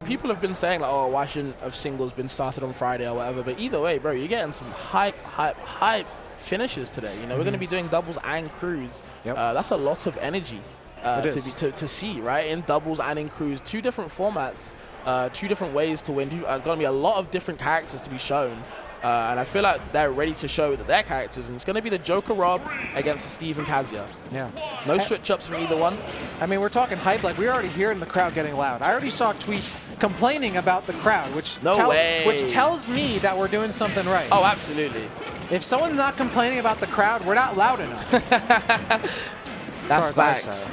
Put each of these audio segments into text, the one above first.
people have been saying, like, oh, why shouldn't have singles been started on Friday or whatever? But either way, bro, you're getting some hype finishes today. You know, we're going to be doing doubles and crews. That's a lot of energy to see, right? In doubles and in crews, 2 different formats, 2 different ways to win. Going to be a lot of different characters to be shown. And I feel like they're ready to show that their characters, and it's going to be the Joker Rob against the Steve and Kazuya. Yeah. No switch-ups from either one. I mean, we're talking hype. Like, we're already hearing the crowd getting loud. I already saw tweets complaining about the crowd, which tells me that we're doing something right. Oh, absolutely. If someone's not complaining about the crowd, we're not loud enough. That's facts.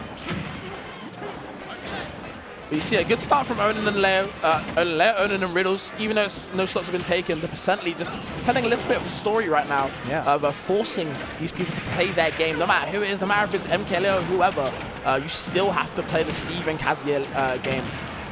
But you see a good start from Onin and Leo, Onin and Riddles, even though no slots have been taken. The Percently just telling a little bit of the story right now of forcing these people to play their game. No matter who it is, no matter if it's MkLeo or whoever, you still have to play the Steve and Kazuya game.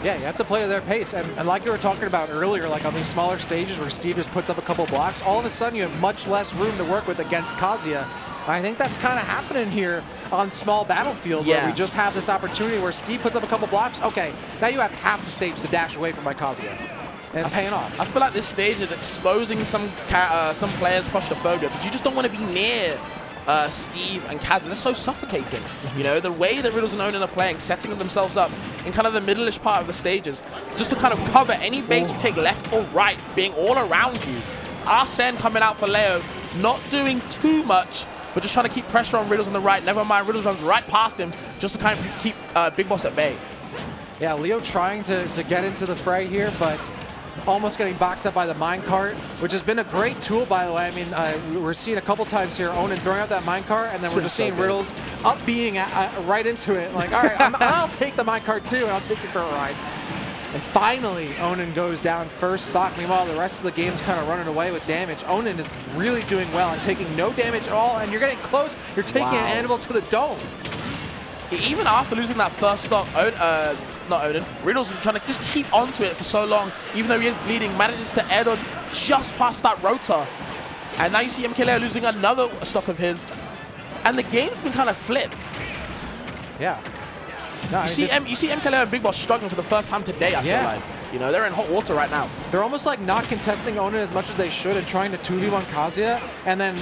Yeah, you have to play at their pace. And like you were talking about earlier, like on these smaller stages where Steve just puts up a couple blocks, all of a sudden you have much less room to work with against Kazuya. I think that's kind of happening here on small battlefield where we just have this opportunity where Steve puts up a couple blocks. Okay, now you have half the stage to dash away from my Kazuya. And it's paying off. I feel like this stage is exposing some players' claustrophobia because you just don't want to be near Steve and Kaz. They're so suffocating. You know, the way that Riddles and Onin are playing, setting themselves up in kind of the middle-ish part of the stages, just to kind of cover any base you take left or right, being all around you. Arsene coming out for Leo, not doing too much, but just trying to keep pressure on Riddles on the right. Never mind, Riddles runs right past him just to kind of keep BigBoss at bay. Yeah, Leo trying to get into the fray here, but almost getting boxed up by the minecart, which has been a great tool, by the way. I mean, we're seeing a couple times here Onin throwing out that minecart, and then we're just seeing Riddles up being right into it. Like, all right, I'll take the minecart too, and I'll take you for a ride. And finally, Onin goes down first stock. Meanwhile, the rest of the game's kind of running away with damage. Onin is really doing well and taking no damage at all, and you're getting close. You're taking an animal to the dome. Even after losing that first stock, not Onin, Riddles trying to just keep onto it for so long, even though he is bleeding, manages to air dodge just past that rotor. And now you see MkLeo losing another stock of his, and the game's been kind of flipped. Yeah. No, you see MkLeo and BigBoss struggling for the first time today, I feel like. You know, they're in hot water right now. They're almost like not contesting Onin as much as they should and trying to 2v1 Kazuya. And then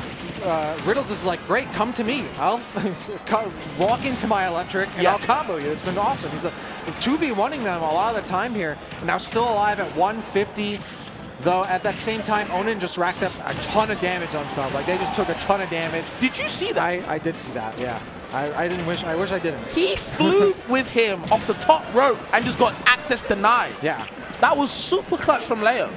Riddles is like, great, come to me. I'll walk into my electric and I'll combo you. It's been awesome. He's 2v1ing them a lot of the time here. And now still alive at 150. Though at that same time, Onin just racked up a ton of damage on himself. Like, they just took a ton of damage. Did you see that? I did see that, yeah. I wish I didn't. He flew with him off the top rope and just got access denied. Yeah. That was super clutch from Leo.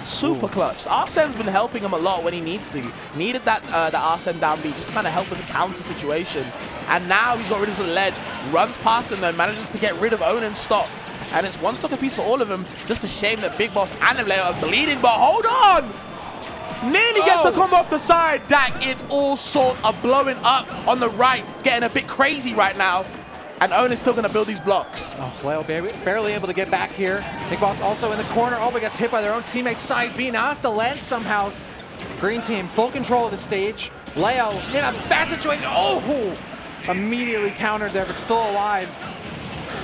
Super clutch. Arsene's been helping him a lot when he needs to. Needed that Arsene down B just to kind of help with the counter situation. And now he's got rid of the ledge, runs past him though, manages to get rid of Onin's stock. And it's one stock apiece for all of them. Just a shame that BigBoss and Leo are bleeding, but hold on! Nearly gets the combo off the side. Dak, it's all sorts of blowing up on the right. It's getting a bit crazy right now. And Onin's still going to build these blocks. Oh, Leo barely able to get back here. BigBoss also in the corner. Oh, but gets hit by their own teammate side B. Now has to land somehow. Green team, full control of the stage. Leo in a bad situation. Oh! Immediately countered there, but still alive.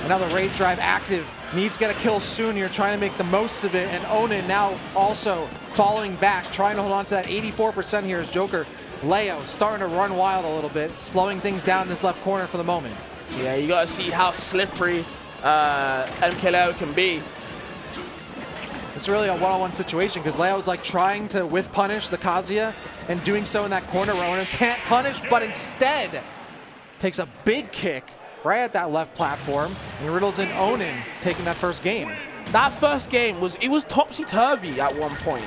Another Rage Drive active. Needs to get a kill soon here, trying to make the most of it. And Onin now also falling back, trying to hold on to that 84% here as Joker. Leo starting to run wild a little bit, slowing things down in this left corner for the moment. Yeah, you got to see how slippery MkLeo can be. It's really a one-on-one situation because Leo's like trying to whiff punish the Kazuya and doing so in that corner where Onin can't punish, but instead takes a big kick right at that left platform, and Riddles and Onin taking that first game. That first game was topsy-turvy at one point.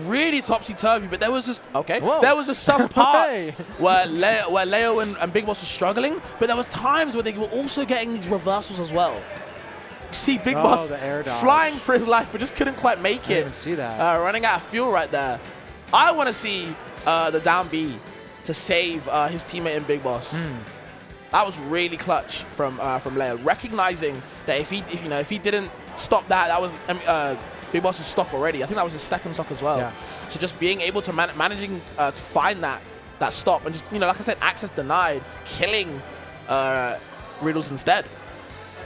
Really topsy-turvy, but there was just, there was just some parts where Leo and BigBoss were struggling, but there was times where they were also getting these reversals as well. You see BigBoss flying for his life, but just couldn't quite make it. I didn't even see that. Running out of fuel right there. I want to see the down B to save his teammate in BigBoss. That was really clutch from Leo, recognizing that if he didn't stop that was BigBoss's stock already. I think that was his second stock as well. Yeah. So just being able to managing to find that stop and just like I said, access denied, killing Riddles instead.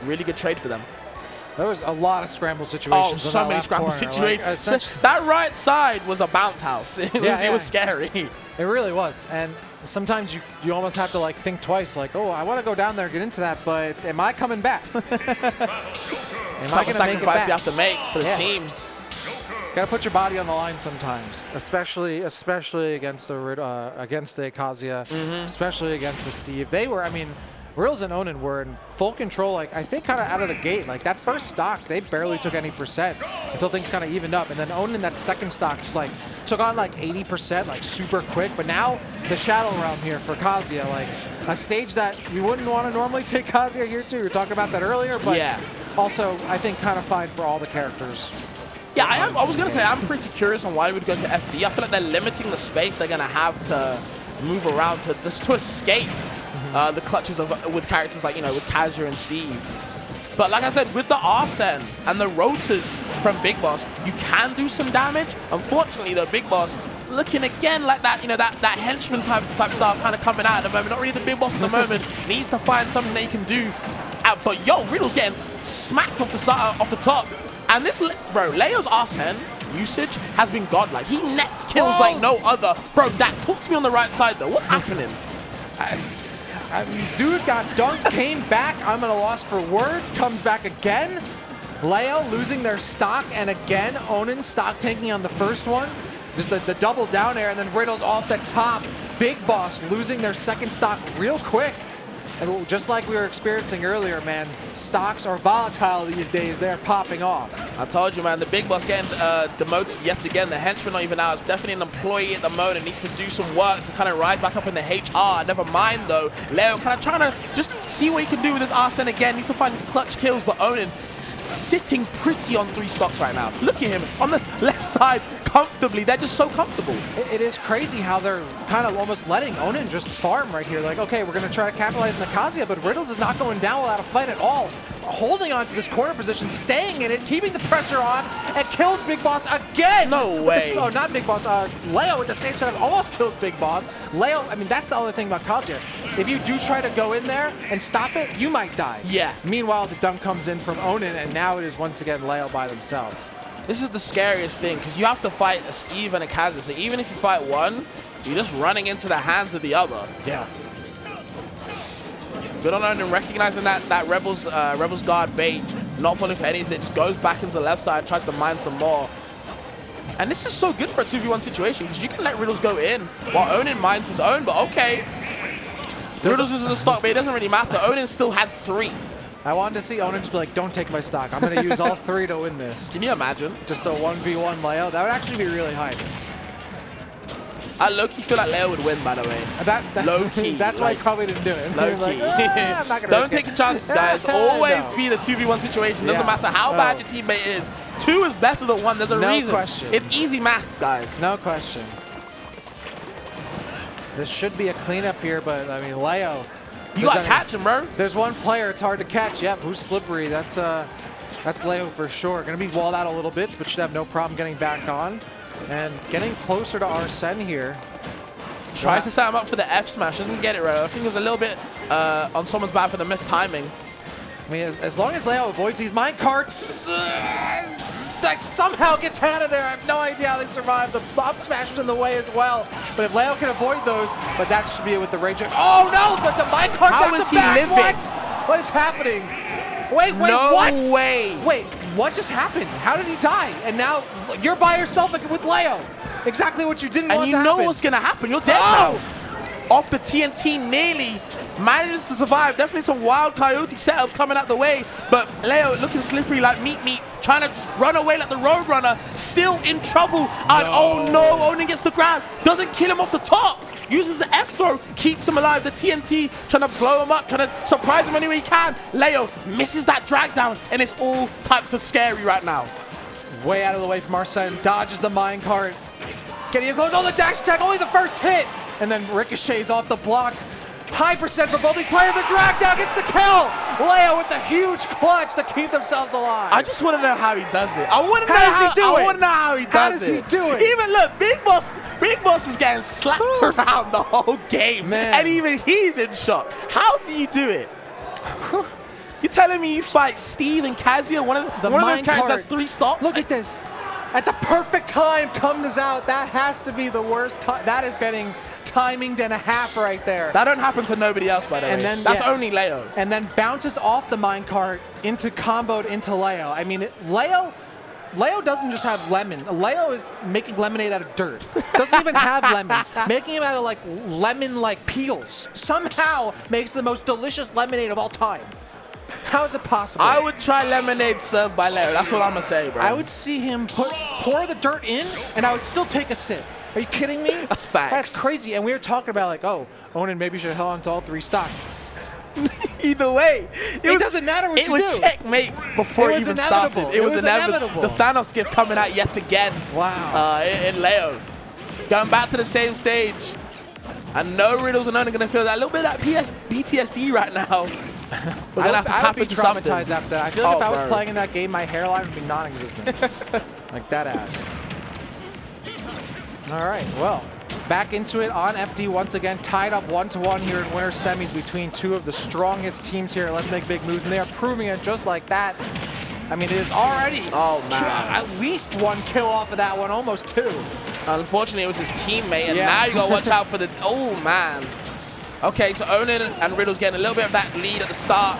Really good trade for them. There was a lot of scramble Oh, situations. so many scramble situations. That right side was a bounce house. It was scary. It really was. And sometimes you almost have to like think twice, like, oh, I want to go down there and get into that, but am I coming back? Am I going to make it back? You have to make for the team. Got to put your body on the line sometimes, especially against the against the Kazuya, especially against the Steve. They were, I mean, Riddles and Onin were in full control, like, I think kind of out of the gate. Like, that first stock, they barely took any percent until things kind of evened up. And then Onin, that second stock, just, like, took on, like, 80%, like, super quick. But now, the Shadow Realm here for Kazuya, like, a stage that you wouldn't want to normally take Kazuya here, too. We were talking about that earlier, but also, I think, kind of fine for all the characters. Yeah, I was going to say, I'm pretty curious on why we would go to FD. I feel like they're limiting the space they're going to have to move around to escape the clutches with characters like, with Kazuya and Steve. But like I said, with the Arsene and the rotors from BigBoss, you can do some damage. Unfortunately, the BigBoss looking again like that, that henchman type style kind of coming out at the moment. Not really the BigBoss at the moment. Needs to find something they can do. But yo, Riddles getting smacked off the top. And this, bro, Leo's Arsene usage has been godlike. He nets kills like no other. Bro, talk to me on the right side though. What's happening? I mean, dude got dunked, came back. I'm at a loss for words. Comes back again. Leo losing their stock, and again, Onin stock tanking on the first one. Just the double down air, and then Riddles off the top. BigBoss losing their second stock real quick. And just like we were experiencing earlier, man, stocks are volatile these days. They're popping off. I told you, man, the BigBoss getting demoted yet again. The henchman not even out. It's definitely an employee at the moment. Needs to do some work to kind of rise back up in the HR. Never mind, though. Leo kind of trying to just see what he can do with his Arsene again. Needs to find his clutch kills, but Onin sitting pretty on 3 stocks right now. Look at him on the left side comfortably. They're just so comfortable. It is crazy how they're kind of almost letting Onin just farm right here. Like, okay, we're going to try to capitalize on the Kazuya, but Riddles is not going down without a fight at all. Holding on to this corner position, staying in it, keeping the pressure on, and kills BigBoss again. No way. Oh, not BigBoss. Leo with the same setup almost kills BigBoss. Leo, I mean, that's the other thing about Kazuya. If you do try to go in there and stop it, you might die. Yeah. Meanwhile, the dunk comes in from Onin, and now it is once again Leo by themselves. This is the scariest thing, because you have to fight a Steve and a Kazuya. So even if you fight one, you're just running into the hands of the other. Yeah. Good on Onin recognizing that Rebels guard bait, not falling for anything, just goes back into the left side, tries to mine some more. And this is so good for a 2v1 situation, because you can let Riddles go in while Onin mines his own, but okay. Riddles is a stock, but it doesn't really matter. Onin still had 3. I wanted to see Onin just be like, don't take my stock. I'm going to use all 3 to win this. Can you imagine? Just a 1v1 Leo. That would actually be really hype. I low-key feel like Leo would win, by the way. Low-key. That's why he probably didn't do it. Low-key. Like, don't take your chances, guys. Always be the 2v1 situation. Doesn't matter how bad your teammate is. 2 is better than 1. There's a reason. No question. It's easy math, guys. No question. This should be a cleanup here, but, I mean, Leo... You got to catch him, bro. There's one player it's hard to catch. Yep, who's slippery? That's Leo for sure. Going to be walled out a little bit, but should have no problem getting back on. And getting closer to Arsene here. Tries to set him up for the F smash. Doesn't get it right. I think it was a little bit on someone's bad for the missed timing. I mean, as long as Leo avoids these mine carts, that somehow gets out of there. I have no idea how they survive. The up smash was in the way as well. But if Leo can avoid those, but that should be it with the rage. Oh no, the mine cart how is he living? What is happening? Wait, no what? Way. Wait, what just happened? How did he die? And now you're by yourself with Leo. Exactly what you didn't want to happen. And you know what's going to happen. You're dead now. Off the TNT, nearly manages to survive. Definitely some wild coyote setups coming out the way. But Leo looking slippery like meat, trying to just run away like the Roadrunner. Still in trouble. And oh no, Onin gets the grab. Doesn't kill him off the top. Uses the F throw, keeps him alive. The TNT trying to blow him up, trying to surprise him any way he can. Leo misses that drag down, and it's all types of scary right now. Way out of the way from Arsene, dodges the minecart. Getting goes on the dash attack, only the first hit, and then ricochets off the block. High percent for both these players. The drag down gets the kill. Leo with the huge clutch to keep themselves alive. I just want to know how he does it. I want to know how he does it. How does he do it? Even look, BigBoss was getting slapped around the whole game, man. And even he's in shock. How do you do it? You're telling me you fight Steve and Kazuya, one of those characters that's 3 stocks? Look at this. At the perfect time comes out. That has to be the worst time. That is getting timinged and a half right there. That don't happen to nobody else, by the way. Then, that's only Leo. And then bounces off the minecart into comboed into Leo. I mean, Leo doesn't just have lemon. Leo is making lemonade out of dirt. Doesn't even have lemons. Making him out of like lemon-like peels. Somehow makes the most delicious lemonade of all time. How is it possible? I would try lemonade served by Leo. That's what I'm gonna say, bro. I would see him pour the dirt in, and I would still take a sip. Are you kidding me? That's facts. That's crazy. And we were talking about like, oh, Onin maybe should hold on to all 3 stocks. Either way, it doesn't matter what you do. It was checkmate before it even started. It was inevitable. The Thanos gift coming out yet again. Wow. In Leo. Going back to the same stage. I know Riddles and Onin are going to feel that little bit of that PTSD right now. We're going to have to tap be into traumatized something. after that. I feel like if I was playing in that game, my hairline would be non-existent. Like that ass. All right, well, back into it on FD once again. Tied up 1-1 here in winter semis between 2 of the strongest teams here. Let's make big moves, and they are proving it just like that. I mean, it is already at least 1 kill off of that one, almost 2. Unfortunately, it was his teammate, and now you got to watch out for the... Oh, man. Okay, so Onin and Riddles getting a little bit of that lead at the start,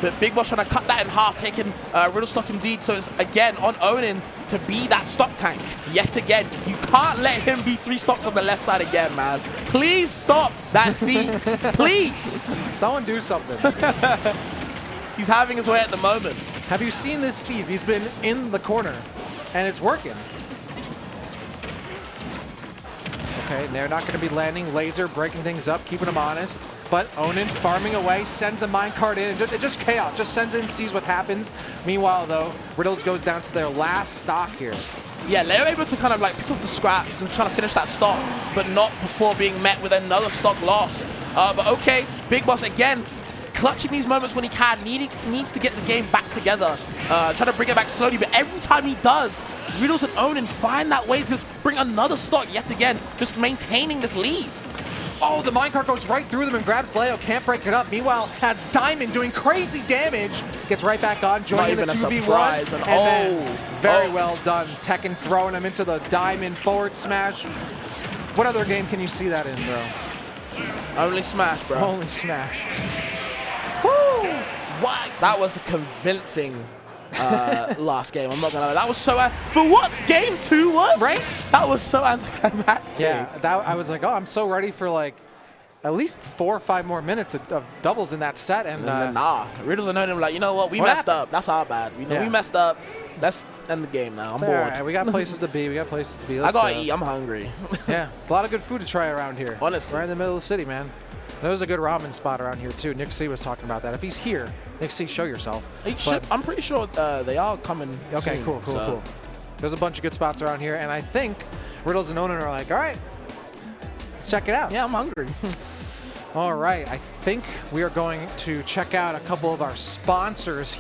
but BigBoss trying to cut that in half, taking Riddles stock indeed. So it's, again, on Onin to be that stock tank yet again. You can't let him be 3 stocks on the left side again, man. Please stop that feed. Please. Someone do something. He's having his way at the moment. Have you seen this, Steve? He's been in the corner, and it's working. Okay, they're not going to be landing. Laser breaking things up, keeping them honest. But Onin farming away, sends a minecart in. It's just chaos. Just sends in, sees what happens. Meanwhile, though, Riddles goes down to their last stock here. Yeah, they're able to kind of like pick off the scraps and trying to finish that stock, but not before being met with another stock loss. But okay, BigBoss again, clutching these moments when he can, needs to get the game back together. Trying to bring it back slowly, but every time he does, Riddles and Onin find that way to bring another stock yet again, just maintaining this lead. Oh, the minecart goes right through them and grabs Leo, can't break it up. Meanwhile, has Diamond doing crazy damage, gets right back on, joining the 2v1. And then, very well done. Tekken throwing him into the Diamond forward smash. What other game can you see that in, bro? Only Smash, bro. Only Smash. Woo! What? That was a convincing last game. I'm not gonna lie. That was so for what game 2 was, right? That was so anticlimactic. Yeah, I was like, oh, I'm so ready for like at least 4 or 5 more minutes of doubles in that set. And then, nah, Riddles and Onin were like, you know what? We messed up. That's our bad. We messed up. Let's end the game now. I'm bored. Right. We got places to be. I gotta eat. I'm hungry. Yeah, a lot of good food to try around here. Honestly, right in the middle of the city, man. There's a good ramen spot around here too. Nick C was talking about that. If he's here, Nick C, show yourself. I'm pretty sure they are coming. Okay, soon, cool. There's a bunch of good spots around here, and I think Riddles and Onin are like, all right, let's check it out. Yeah, I'm hungry. All right, I think we are going to check out a couple of our sponsors here.